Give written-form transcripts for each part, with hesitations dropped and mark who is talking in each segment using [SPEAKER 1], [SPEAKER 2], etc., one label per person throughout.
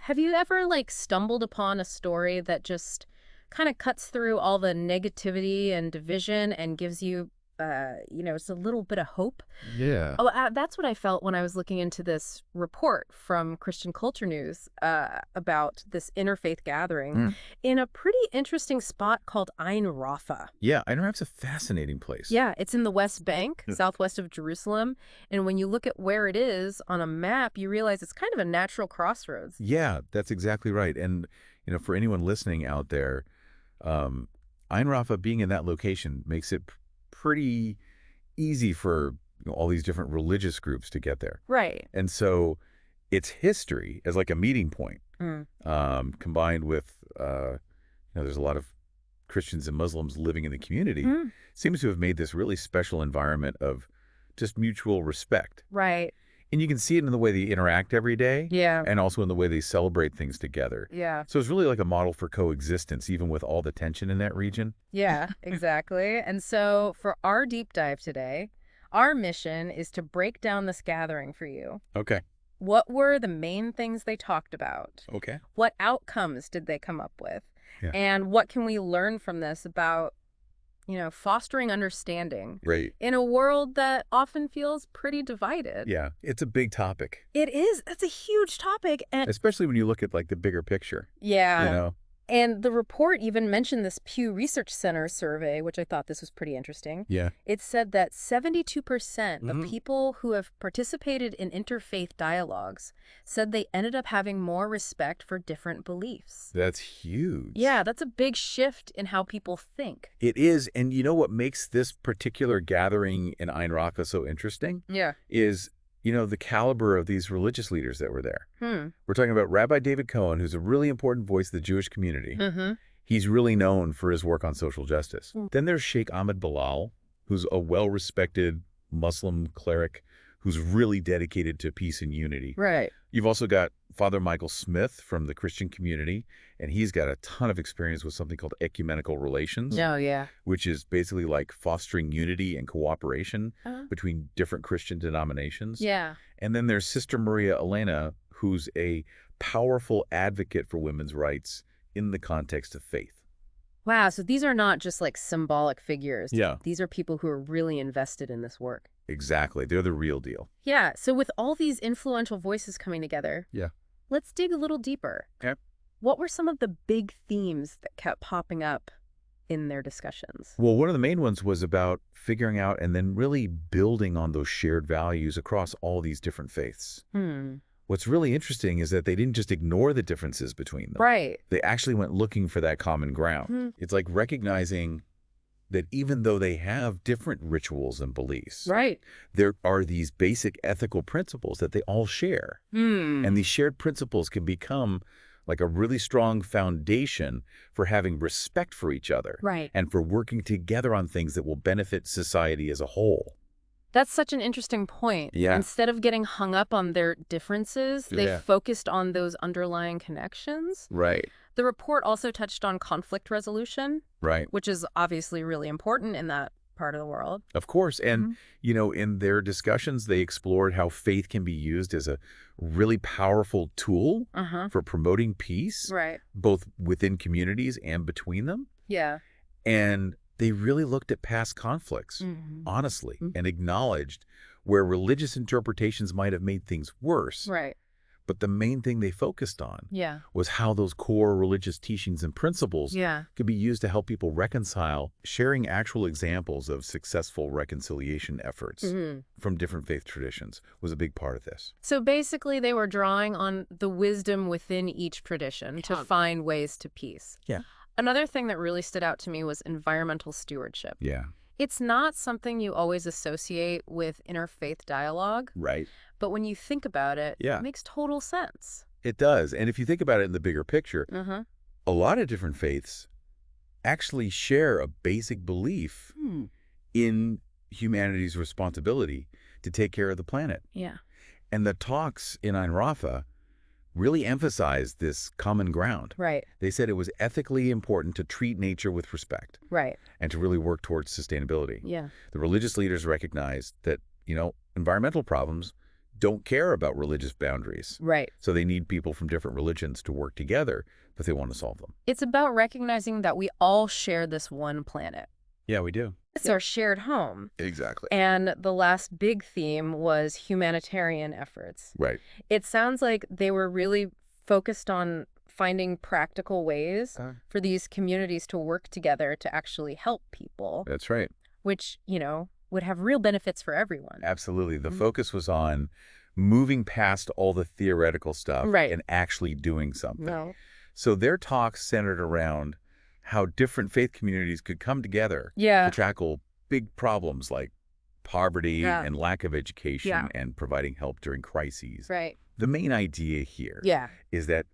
[SPEAKER 1] Have you ever, like, stumbled upon a story that just kind of cuts through all the negativity and division and gives you, it's a little bit of hope?
[SPEAKER 2] Yeah.
[SPEAKER 1] Oh, that's what I felt when I was looking into this report from Christian Culture News about this interfaith gathering
[SPEAKER 2] Mm.
[SPEAKER 1] in a pretty interesting spot called Ein Rafa.
[SPEAKER 2] Yeah, Ein Raf's a fascinating place.
[SPEAKER 1] Yeah, it's in the West Bank,
[SPEAKER 2] Yeah.
[SPEAKER 1] southwest of Jerusalem. And when you look at where it is on a map, you realize it's kind of a natural crossroads.
[SPEAKER 2] Yeah, that's exactly right. And, for anyone listening out there, um, Ein Rafa being in that location makes it pretty easy for all these different religious groups to get there.
[SPEAKER 1] Right.
[SPEAKER 2] And so its history as like a meeting point,
[SPEAKER 1] Mm.
[SPEAKER 2] combined with, there's a lot of Christians and Muslims living in the community,
[SPEAKER 1] Mm.
[SPEAKER 2] seems to have made this really special environment of just mutual respect.
[SPEAKER 1] Right.
[SPEAKER 2] And you can see it in the way they interact every day
[SPEAKER 1] Yeah.
[SPEAKER 2] and also in the way they celebrate things together.
[SPEAKER 1] Yeah.
[SPEAKER 2] So it's really like a model for coexistence, even with all the tension in that region.
[SPEAKER 1] Yeah, exactly. And so for our deep dive today, our mission is to break down this gathering for you.
[SPEAKER 2] Okay.
[SPEAKER 1] What were the main things they talked about?
[SPEAKER 2] Okay.
[SPEAKER 1] What outcomes did they come up with?
[SPEAKER 2] Yeah.
[SPEAKER 1] And what can we learn from this about, fostering understanding
[SPEAKER 2] Right.
[SPEAKER 1] in a world that often feels pretty divided?
[SPEAKER 2] Yeah. It's a big topic,
[SPEAKER 1] It is. That's a huge topic. And
[SPEAKER 2] especially when you look at like the bigger picture,
[SPEAKER 1] yeah.
[SPEAKER 2] you know?
[SPEAKER 1] And the report even mentioned this Pew Research Center survey, which I thought this was pretty interesting.
[SPEAKER 2] Yeah.
[SPEAKER 1] It said that 72% of
[SPEAKER 2] Mhm.
[SPEAKER 1] people who have participated in interfaith dialogues said they ended up having more respect for different beliefs.
[SPEAKER 2] That's huge.
[SPEAKER 1] Yeah, that's a big shift in how people think.
[SPEAKER 2] It is. And you know what makes this particular gathering in Ein Rafa so interesting
[SPEAKER 1] Yeah.
[SPEAKER 2] is, the caliber of these religious leaders that were there.
[SPEAKER 1] Hmm.
[SPEAKER 2] We're talking about Rabbi David Cohen, who's a really important voice of the Jewish community.
[SPEAKER 1] Mm-hmm.
[SPEAKER 2] He's really known for his work on social justice.
[SPEAKER 1] Mm.
[SPEAKER 2] Then there's Sheikh Ahmed Bilal, who's a well-respected Muslim cleric who's really dedicated to peace and unity.
[SPEAKER 1] Right.
[SPEAKER 2] You've also got Father Michael Smith from the Christian community, and he's got a ton of experience with something called ecumenical relations,
[SPEAKER 1] Oh, yeah.
[SPEAKER 2] which is basically like fostering unity and cooperation
[SPEAKER 1] Uh-huh.
[SPEAKER 2] between different Christian denominations.
[SPEAKER 1] Yeah.
[SPEAKER 2] And then there's Sister Maria Elena, who's a powerful advocate for women's rights in the context of faith.
[SPEAKER 1] Wow. So these are not just like symbolic figures.
[SPEAKER 2] Yeah.
[SPEAKER 1] These are people who are really invested in this work.
[SPEAKER 2] Exactly. They're the real deal.
[SPEAKER 1] Yeah. So with all these influential voices coming together,
[SPEAKER 2] Yeah.
[SPEAKER 1] let's dig a little deeper.
[SPEAKER 2] Okay.
[SPEAKER 1] What were some of the big themes that kept popping up in their discussions?
[SPEAKER 2] Well, one of the main ones was about figuring out and then really building on those shared values across all these different faiths. What's really interesting is that they didn't just ignore the differences between them.
[SPEAKER 1] Right.
[SPEAKER 2] They actually went looking for that common ground.
[SPEAKER 1] Hmm.
[SPEAKER 2] It's like recognizing that even though they have different rituals and beliefs,
[SPEAKER 1] Right.
[SPEAKER 2] there are these basic ethical principles that they all share. And these shared principles can become like a really strong foundation for having respect for each other.
[SPEAKER 1] Right.
[SPEAKER 2] And for working together on things that will benefit society as a whole.
[SPEAKER 1] That's such an interesting point.
[SPEAKER 2] Yeah.
[SPEAKER 1] Instead of getting hung up on their differences, they
[SPEAKER 2] Yeah.
[SPEAKER 1] focused on those underlying connections.
[SPEAKER 2] Right.
[SPEAKER 1] The report also touched on conflict resolution,
[SPEAKER 2] Right.
[SPEAKER 1] which is obviously really important in that part of the world.
[SPEAKER 2] Of course. And,
[SPEAKER 1] Mhm.
[SPEAKER 2] in their discussions, they explored how faith can be used as a really powerful tool
[SPEAKER 1] Uh-huh.
[SPEAKER 2] for promoting peace,
[SPEAKER 1] Right.
[SPEAKER 2] both within communities and between them.
[SPEAKER 1] Yeah.
[SPEAKER 2] And they really looked at past conflicts, honestly, and acknowledged where religious interpretations might have made things worse.
[SPEAKER 1] Right.
[SPEAKER 2] But the main thing they focused on
[SPEAKER 1] Yeah.
[SPEAKER 2] was how those core religious teachings and principles
[SPEAKER 1] Yeah.
[SPEAKER 2] could be used to help people reconcile. Sharing actual examples of successful reconciliation efforts from different faith traditions was a big part of this.
[SPEAKER 1] So basically, they were drawing on the wisdom within each tradition to find ways to peace.
[SPEAKER 2] Yeah.
[SPEAKER 1] Another thing that really stood out to me was environmental stewardship.
[SPEAKER 2] Yeah.
[SPEAKER 1] It's not something you always associate with interfaith dialogue,
[SPEAKER 2] Right.
[SPEAKER 1] but when you think about it,
[SPEAKER 2] Yeah.
[SPEAKER 1] it makes total sense.
[SPEAKER 2] It does. And if you think about it in the bigger picture,
[SPEAKER 1] Uh-huh.
[SPEAKER 2] a lot of different faiths actually share a basic belief in humanity's responsibility to take care of the planet.
[SPEAKER 1] Yeah.
[SPEAKER 2] And the talks in Ein Rafa really emphasized this common ground.
[SPEAKER 1] Right.
[SPEAKER 2] They said it was ethically important to treat nature with respect
[SPEAKER 1] Right.
[SPEAKER 2] and to really work towards sustainability.
[SPEAKER 1] Yeah.
[SPEAKER 2] The religious leaders recognized that, environmental problems don't care about religious boundaries.
[SPEAKER 1] Right.
[SPEAKER 2] So they need people from different religions to work together, but they want to solve them.
[SPEAKER 1] It's about recognizing that we all share this one planet.
[SPEAKER 2] Yeah, we do.
[SPEAKER 1] It's our shared home.
[SPEAKER 2] Exactly.
[SPEAKER 1] And the last big theme was humanitarian efforts.
[SPEAKER 2] Right.
[SPEAKER 1] It sounds like they were really focused on finding practical ways for these communities to work together to actually help people,
[SPEAKER 2] That's right.
[SPEAKER 1] which, would have real benefits for everyone.
[SPEAKER 2] Absolutely. The focus was on moving past all the theoretical stuff
[SPEAKER 1] Right.
[SPEAKER 2] and actually doing something.
[SPEAKER 1] No.
[SPEAKER 2] So their talks centered around how different faith communities could come together
[SPEAKER 1] Yeah.
[SPEAKER 2] to tackle big problems like poverty and lack of education and providing help during crises.
[SPEAKER 1] Right.
[SPEAKER 2] The main idea here is that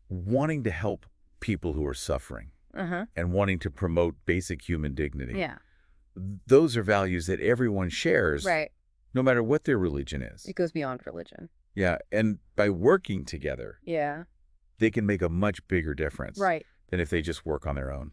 [SPEAKER 2] wanting to help people who are suffering and wanting to promote basic human dignity,
[SPEAKER 1] Yeah.
[SPEAKER 2] those are values that everyone shares,
[SPEAKER 1] Right.
[SPEAKER 2] no matter what their religion is.
[SPEAKER 1] It goes beyond religion.
[SPEAKER 2] Yeah, and by working together,
[SPEAKER 1] Yeah.
[SPEAKER 2] they can make a much bigger difference
[SPEAKER 1] Right.
[SPEAKER 2] than if they just work on their own.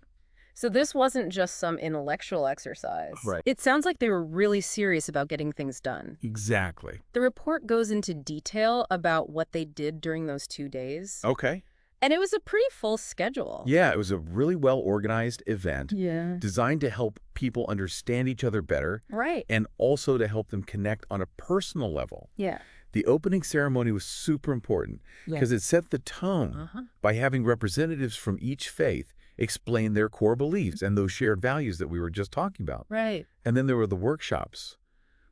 [SPEAKER 1] So this wasn't just some intellectual exercise.
[SPEAKER 2] Right.
[SPEAKER 1] It sounds like they were really serious about getting things done.
[SPEAKER 2] Exactly.
[SPEAKER 1] The report goes into detail about what they did during those 2 days.
[SPEAKER 2] Okay.
[SPEAKER 1] And it was a pretty full schedule.
[SPEAKER 2] Yeah, it was a really well-organized event
[SPEAKER 1] Yeah.
[SPEAKER 2] designed to help people understand each other better
[SPEAKER 1] Right.
[SPEAKER 2] and also to help them connect on a personal level.
[SPEAKER 1] Yeah.
[SPEAKER 2] The opening ceremony was super important because it set the tone by having representatives from each faith explain their core beliefs and those shared values that we were just talking about.
[SPEAKER 1] Right.
[SPEAKER 2] And then there were the workshops,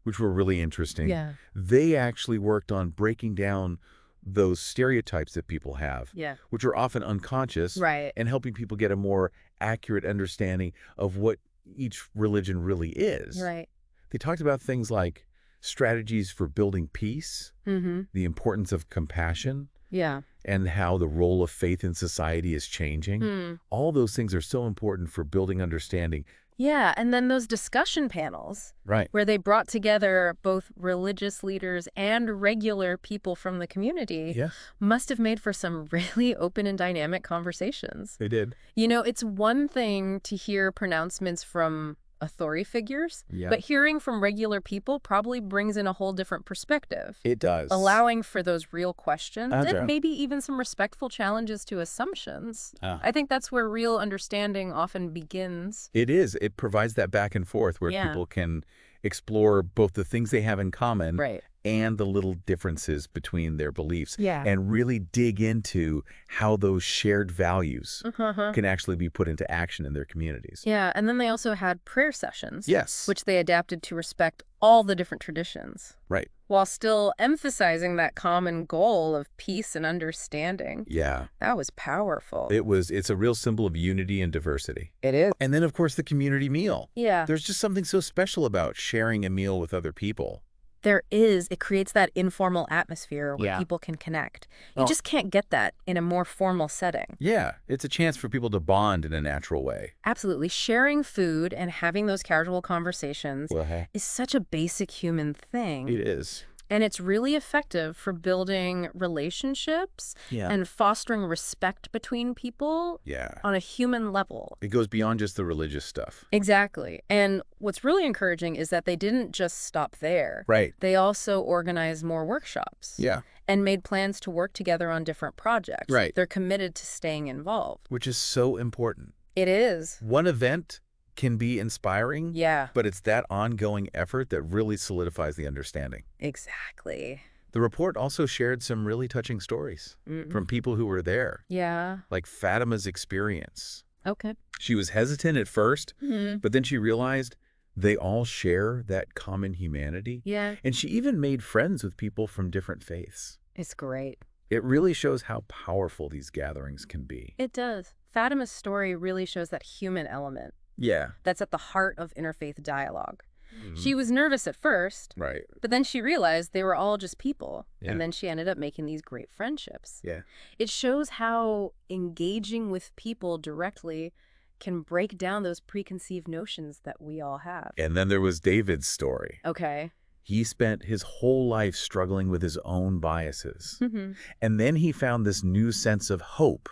[SPEAKER 2] which were really interesting.
[SPEAKER 1] Yeah.
[SPEAKER 2] They actually worked on breaking down those stereotypes that people have,
[SPEAKER 1] Yeah.
[SPEAKER 2] which are often unconscious,
[SPEAKER 1] Right.
[SPEAKER 2] and helping people get a more accurate understanding of what each religion really is.
[SPEAKER 1] Right.
[SPEAKER 2] They talked about things like strategies for building peace, the importance of compassion,
[SPEAKER 1] Yeah.
[SPEAKER 2] and how the role of faith in society is changing. All those things are so important for building understanding.
[SPEAKER 1] Yeah, and then those discussion panels
[SPEAKER 2] Right.
[SPEAKER 1] where they brought together both religious leaders and regular people from the community
[SPEAKER 2] Yeah,
[SPEAKER 1] must have made for some really open and dynamic conversations.
[SPEAKER 2] they did.
[SPEAKER 1] It's one thing to hear pronouncements from authority figures,
[SPEAKER 2] Yeah.
[SPEAKER 1] but hearing from regular people probably brings in a whole different perspective,
[SPEAKER 2] It does.
[SPEAKER 1] allowing for those real questions
[SPEAKER 2] That's
[SPEAKER 1] and
[SPEAKER 2] right.
[SPEAKER 1] maybe even some respectful challenges to assumptions.
[SPEAKER 2] Ah.
[SPEAKER 1] I think that's where real understanding often begins.
[SPEAKER 2] It is. It provides that back and forth where
[SPEAKER 1] Yeah.
[SPEAKER 2] people can explore both the things they have in common
[SPEAKER 1] Right.
[SPEAKER 2] and the little differences between their beliefs.
[SPEAKER 1] Yeah.
[SPEAKER 2] And really dig into how those shared values
[SPEAKER 1] Uh-huh.
[SPEAKER 2] can actually be put into action in their communities.
[SPEAKER 1] Yeah, and then they also had prayer sessions.
[SPEAKER 2] Yes.
[SPEAKER 1] Which they adapted to respect all the different traditions,
[SPEAKER 2] Right.
[SPEAKER 1] while still emphasizing that common goal of peace and understanding.
[SPEAKER 2] Yeah.
[SPEAKER 1] That was powerful.
[SPEAKER 2] It's a real symbol of unity and diversity.
[SPEAKER 1] It is.
[SPEAKER 2] And then, of course, the community meal.
[SPEAKER 1] Yeah.
[SPEAKER 2] There's just something so special about sharing a meal with other people.
[SPEAKER 1] There is. It creates that informal atmosphere where
[SPEAKER 2] Yeah.
[SPEAKER 1] people can connect. You just can't get that in a more formal setting.
[SPEAKER 2] Yeah. It's a chance for people to bond in a natural way.
[SPEAKER 1] Absolutely. Sharing food and having those casual conversations
[SPEAKER 2] Well, hey.
[SPEAKER 1] is such a basic human thing.
[SPEAKER 2] It is.
[SPEAKER 1] And it's really effective for building relationships
[SPEAKER 2] Yeah.
[SPEAKER 1] and fostering respect between people
[SPEAKER 2] Yeah.
[SPEAKER 1] on a human level.
[SPEAKER 2] It goes beyond just the religious stuff.
[SPEAKER 1] Exactly. And what's really encouraging is that they didn't just stop there.
[SPEAKER 2] Right.
[SPEAKER 1] They also organized more workshops.
[SPEAKER 2] Yeah.
[SPEAKER 1] And made plans to work together on different projects.
[SPEAKER 2] Right.
[SPEAKER 1] They're committed to staying involved.
[SPEAKER 2] Which is so important.
[SPEAKER 1] It is.
[SPEAKER 2] One event can be inspiring,
[SPEAKER 1] Yeah,
[SPEAKER 2] but it's that ongoing effort that really solidifies the understanding.
[SPEAKER 1] exactly.
[SPEAKER 2] The report also shared some really touching stories from people who were there,
[SPEAKER 1] Yeah.
[SPEAKER 2] like Fatima's experience.
[SPEAKER 1] Okay.
[SPEAKER 2] She was hesitant at first,
[SPEAKER 1] Mhm.
[SPEAKER 2] but then she realized they all share that common humanity.
[SPEAKER 1] Yeah.
[SPEAKER 2] And she even made friends with people from different faiths.
[SPEAKER 1] It's great.
[SPEAKER 2] It really shows how powerful these gatherings can be.
[SPEAKER 1] It does. Fatima's story really shows that human element
[SPEAKER 2] Yeah.
[SPEAKER 1] that's at the heart of interfaith dialogue.
[SPEAKER 2] Mhm.
[SPEAKER 1] She was nervous at first,
[SPEAKER 2] Right.
[SPEAKER 1] but then she realized they were all just people.
[SPEAKER 2] Yeah.
[SPEAKER 1] And then she ended up making these great friendships.
[SPEAKER 2] Yeah.
[SPEAKER 1] It shows how engaging with people directly can break down those preconceived notions that we all have.
[SPEAKER 2] And then there was David's story.
[SPEAKER 1] Okay.
[SPEAKER 2] He spent his whole life struggling with his own biases.
[SPEAKER 1] Mm-hmm.
[SPEAKER 2] And then he found this new sense of hope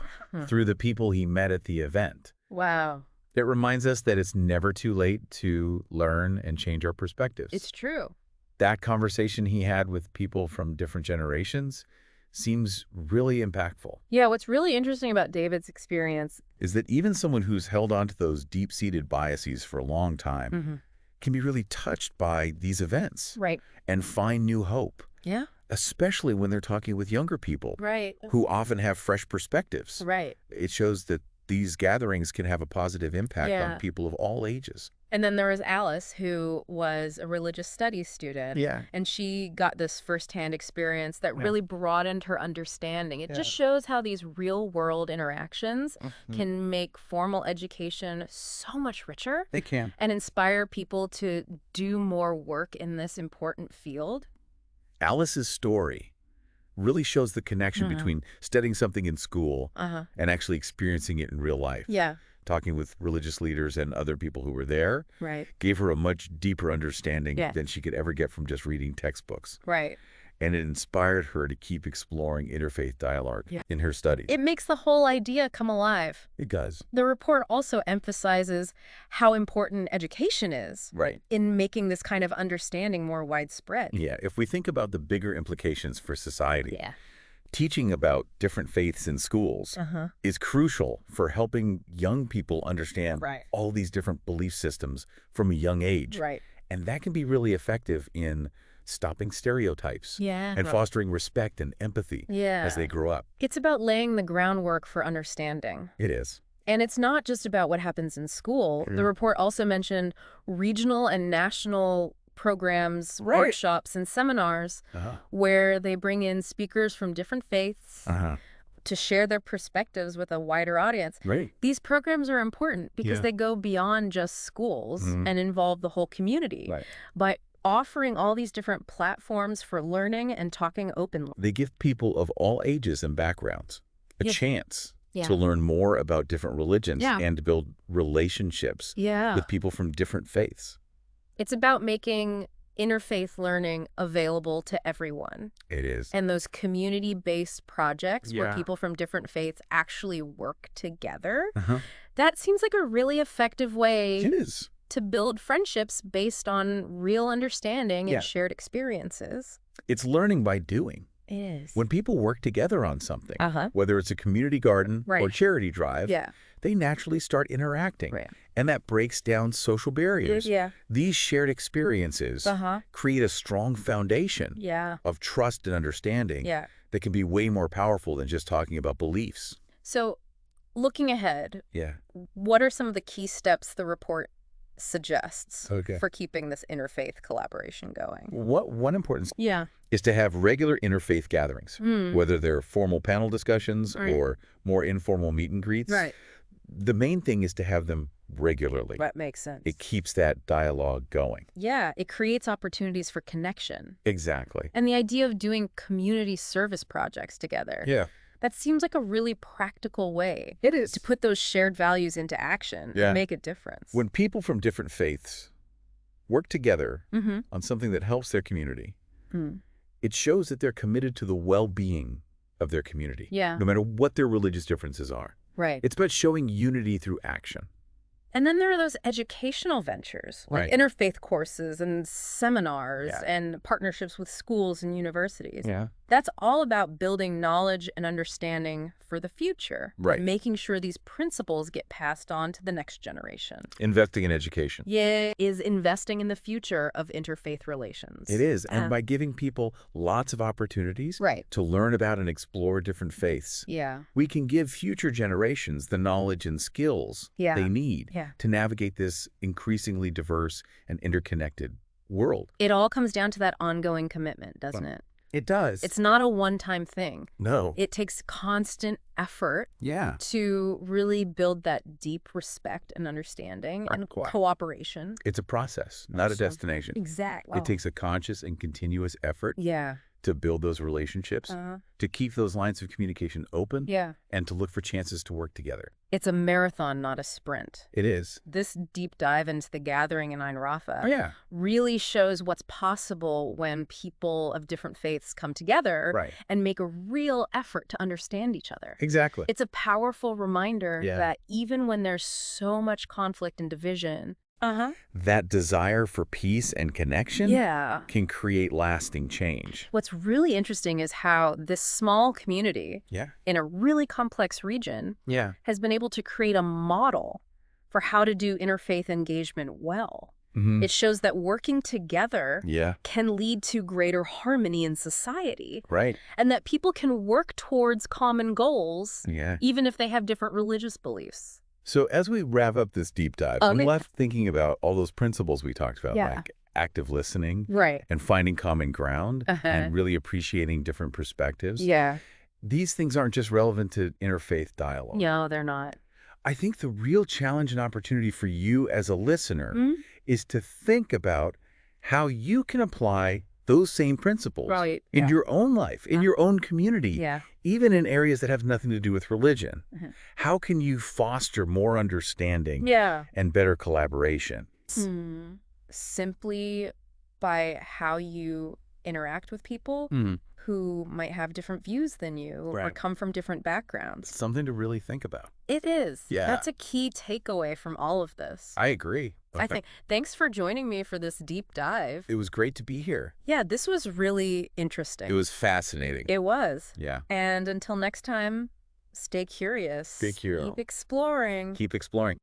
[SPEAKER 2] through the people he met at the event.
[SPEAKER 1] Wow.
[SPEAKER 2] It reminds us that it's never too late to learn and change our perspectives.
[SPEAKER 1] It's true.
[SPEAKER 2] that conversation he had with people from different generations seems really impactful.
[SPEAKER 1] Yeah, what's really interesting about David's experience
[SPEAKER 2] Is that even someone who's held on to those deep-seated biases for a long time can be really touched by these events
[SPEAKER 1] Right.
[SPEAKER 2] and find new hope,
[SPEAKER 1] Yeah.
[SPEAKER 2] especially when they're talking with younger people
[SPEAKER 1] Right.
[SPEAKER 2] who often have fresh perspectives.
[SPEAKER 1] Right.
[SPEAKER 2] It shows that these gatherings can have a positive impact on
[SPEAKER 1] Yeah.
[SPEAKER 2] people of all ages.
[SPEAKER 1] And then there was Alice, who was a religious studies student.
[SPEAKER 2] Yeah.
[SPEAKER 1] And she got this firsthand experience that really broadened her understanding. It just
[SPEAKER 2] Yeah.
[SPEAKER 1] shows how these real-world interactions
[SPEAKER 2] Mhm.
[SPEAKER 1] can make formal education so much richer
[SPEAKER 2] They can.
[SPEAKER 1] and inspire people to do more work in this important field.
[SPEAKER 2] Alice's story really shows the connection between studying something in school and actually experiencing it in real life.
[SPEAKER 1] Yeah.
[SPEAKER 2] Talking with religious leaders and other people who were there
[SPEAKER 1] Right.
[SPEAKER 2] gave her a much deeper understanding
[SPEAKER 1] Yeah.
[SPEAKER 2] than she could ever get from just reading textbooks.
[SPEAKER 1] Right.
[SPEAKER 2] And it inspired her to keep exploring interfaith dialogue in her studies.
[SPEAKER 1] It makes the whole idea come alive.
[SPEAKER 2] It does.
[SPEAKER 1] The report also emphasizes how important education is
[SPEAKER 2] Right.
[SPEAKER 1] in making this kind of understanding more widespread.
[SPEAKER 2] Yeah, if we think about the bigger implications for society,
[SPEAKER 1] Yeah.
[SPEAKER 2] teaching about different faiths in schools is crucial for helping young people understand
[SPEAKER 1] Right.
[SPEAKER 2] all these different belief systems from a young age.
[SPEAKER 1] Right.
[SPEAKER 2] And that can be really effective in stopping stereotypes
[SPEAKER 1] Yeah.
[SPEAKER 2] and fostering respect and empathy
[SPEAKER 1] Yeah.
[SPEAKER 2] as they grow up.
[SPEAKER 1] It's about laying the groundwork for understanding.
[SPEAKER 2] It is.
[SPEAKER 1] And it's not just about what happens in school. The report also mentioned regional and national programs, workshops, and seminars where they bring in speakers from different faiths to share their perspectives with a wider audience.
[SPEAKER 2] Right.
[SPEAKER 1] These programs are important because they go beyond just schools and involve the whole community.
[SPEAKER 2] Right.
[SPEAKER 1] By offering all these different platforms for learning and talking openly.
[SPEAKER 2] They give people of all ages and backgrounds a chance
[SPEAKER 1] Yeah.
[SPEAKER 2] to learn more about different religions and to build relationships with people from different faiths.
[SPEAKER 1] It's about making interfaith learning available to everyone.
[SPEAKER 2] It is.
[SPEAKER 1] And those community-based projects where people from different faiths actually work together, that seems like a really effective way
[SPEAKER 2] It is.
[SPEAKER 1] to build friendships based on real understanding and shared experiences.
[SPEAKER 2] It's learning by doing.
[SPEAKER 1] It is.
[SPEAKER 2] When people work together on something, whether it's a community garden or charity drive, they naturally start interacting.
[SPEAKER 1] Right.
[SPEAKER 2] And that breaks down social barriers.
[SPEAKER 1] Yeah.
[SPEAKER 2] These shared experiences create a strong foundation of trust and understanding that can be way more powerful than just talking about beliefs.
[SPEAKER 1] So, looking ahead,
[SPEAKER 2] Yeah.
[SPEAKER 1] what are some of the key steps the report suggests
[SPEAKER 2] Okay.
[SPEAKER 1] for keeping this interfaith collaboration going?
[SPEAKER 2] One important
[SPEAKER 1] Yeah.
[SPEAKER 2] is to have regular interfaith gatherings, whether they're formal panel discussions or more informal meet and greets.
[SPEAKER 1] Right.
[SPEAKER 2] The main thing is to have them regularly.
[SPEAKER 1] That makes sense.
[SPEAKER 2] It keeps that dialogue going.
[SPEAKER 1] Yeah, it creates opportunities for connection.
[SPEAKER 2] Exactly.
[SPEAKER 1] And the idea of doing community service projects together.
[SPEAKER 2] Yeah.
[SPEAKER 1] That seems like a really practical way
[SPEAKER 2] It is.
[SPEAKER 1] to put those shared values into action
[SPEAKER 2] Yeah.
[SPEAKER 1] and make a difference.
[SPEAKER 2] When people from different faiths work together
[SPEAKER 1] Mm-hmm.
[SPEAKER 2] on something that helps their community,
[SPEAKER 1] Mm.
[SPEAKER 2] it shows that they're committed to the well-being of their community,
[SPEAKER 1] Yeah.
[SPEAKER 2] no matter what their religious differences are.
[SPEAKER 1] Right.
[SPEAKER 2] It's about showing unity through action.
[SPEAKER 1] And then there are those educational ventures, like
[SPEAKER 2] Right.
[SPEAKER 1] interfaith courses and seminars
[SPEAKER 2] Yeah.
[SPEAKER 1] and partnerships with schools and universities.
[SPEAKER 2] Yeah.
[SPEAKER 1] That's all about building knowledge and understanding for the future.
[SPEAKER 2] Right.
[SPEAKER 1] Making sure these principles get passed on to the next generation.
[SPEAKER 2] Investing in education.
[SPEAKER 1] Yeah, is investing in the future of interfaith relations.
[SPEAKER 2] It is. And by giving people lots of opportunities
[SPEAKER 1] Right.
[SPEAKER 2] to learn about and explore different faiths,
[SPEAKER 1] Yeah.
[SPEAKER 2] we can give future generations the knowledge and skills they need to navigate this increasingly diverse and interconnected world.
[SPEAKER 1] It all comes down to that ongoing commitment, doesn't it?
[SPEAKER 2] It does.
[SPEAKER 1] It's not a one-time thing.
[SPEAKER 2] No.
[SPEAKER 1] It takes constant effort
[SPEAKER 2] Yeah.
[SPEAKER 1] to really build that deep respect and understanding and cooperation.
[SPEAKER 2] It's a process, not a destination.
[SPEAKER 1] Exactly.
[SPEAKER 2] It takes a conscious and continuous effort
[SPEAKER 1] Yeah.
[SPEAKER 2] to build those relationships, to keep those lines of communication open,
[SPEAKER 1] Yeah.
[SPEAKER 2] and to look for chances to work together.
[SPEAKER 1] It's a marathon, not a sprint.
[SPEAKER 2] It is.
[SPEAKER 1] This deep dive into the gathering in Ein Rafa
[SPEAKER 2] Oh,
[SPEAKER 1] really shows what's possible when people of different faiths come together
[SPEAKER 2] Right.
[SPEAKER 1] and make a real effort to understand each other.
[SPEAKER 2] Exactly.
[SPEAKER 1] It's a powerful reminder
[SPEAKER 2] Yeah.
[SPEAKER 1] that even when there's so much conflict and division, Uh-huh.
[SPEAKER 2] that desire for peace and connection
[SPEAKER 1] Yeah.
[SPEAKER 2] can create lasting change.
[SPEAKER 1] What's really interesting is how this small community
[SPEAKER 2] Yeah.
[SPEAKER 1] in a really complex region
[SPEAKER 2] Yeah.
[SPEAKER 1] has been able to create a model for how to do interfaith engagement well.
[SPEAKER 2] Mm-hmm.
[SPEAKER 1] It shows that working together
[SPEAKER 2] Yeah.
[SPEAKER 1] can lead to greater harmony in society,
[SPEAKER 2] Right.
[SPEAKER 1] and that people can work towards common goals
[SPEAKER 2] Yeah.
[SPEAKER 1] even if they have different religious beliefs.
[SPEAKER 2] So as we wrap up this deep dive, I'm
[SPEAKER 1] Okay.
[SPEAKER 2] left thinking about all those principles we talked about,
[SPEAKER 1] Yeah.
[SPEAKER 2] like active listening
[SPEAKER 1] Right.
[SPEAKER 2] and finding common ground
[SPEAKER 1] Uh-huh.
[SPEAKER 2] and really appreciating different perspectives.
[SPEAKER 1] Yeah.
[SPEAKER 2] These things aren't just relevant to interfaith dialogue.
[SPEAKER 1] No, they're not.
[SPEAKER 2] I think the real challenge and opportunity for you as a listener
[SPEAKER 1] Mm-hmm.
[SPEAKER 2] is to think about how you can apply those same principles
[SPEAKER 1] Right.
[SPEAKER 2] in
[SPEAKER 1] Yeah.
[SPEAKER 2] your own life, in your own community,
[SPEAKER 1] Yeah.
[SPEAKER 2] even in areas that have nothing to do with religion.
[SPEAKER 1] Mhm.
[SPEAKER 2] How can you foster more understanding
[SPEAKER 1] Yeah.
[SPEAKER 2] and better collaboration?
[SPEAKER 1] Simply by how you interact with people who might have different views than you or
[SPEAKER 2] Right.
[SPEAKER 1] come from different backgrounds.
[SPEAKER 2] Something to really think about.
[SPEAKER 1] It is.
[SPEAKER 2] Yeah.
[SPEAKER 1] That's a key takeaway from all of this.
[SPEAKER 2] I agree.
[SPEAKER 1] I think. Thanks for joining me for this deep dive.
[SPEAKER 2] It was great to be here.
[SPEAKER 1] Yeah, this was really interesting.
[SPEAKER 2] It was fascinating.
[SPEAKER 1] It was.
[SPEAKER 2] Yeah.
[SPEAKER 1] And until next time, stay curious.
[SPEAKER 2] Stay curious.
[SPEAKER 1] Keep exploring.
[SPEAKER 2] Keep exploring.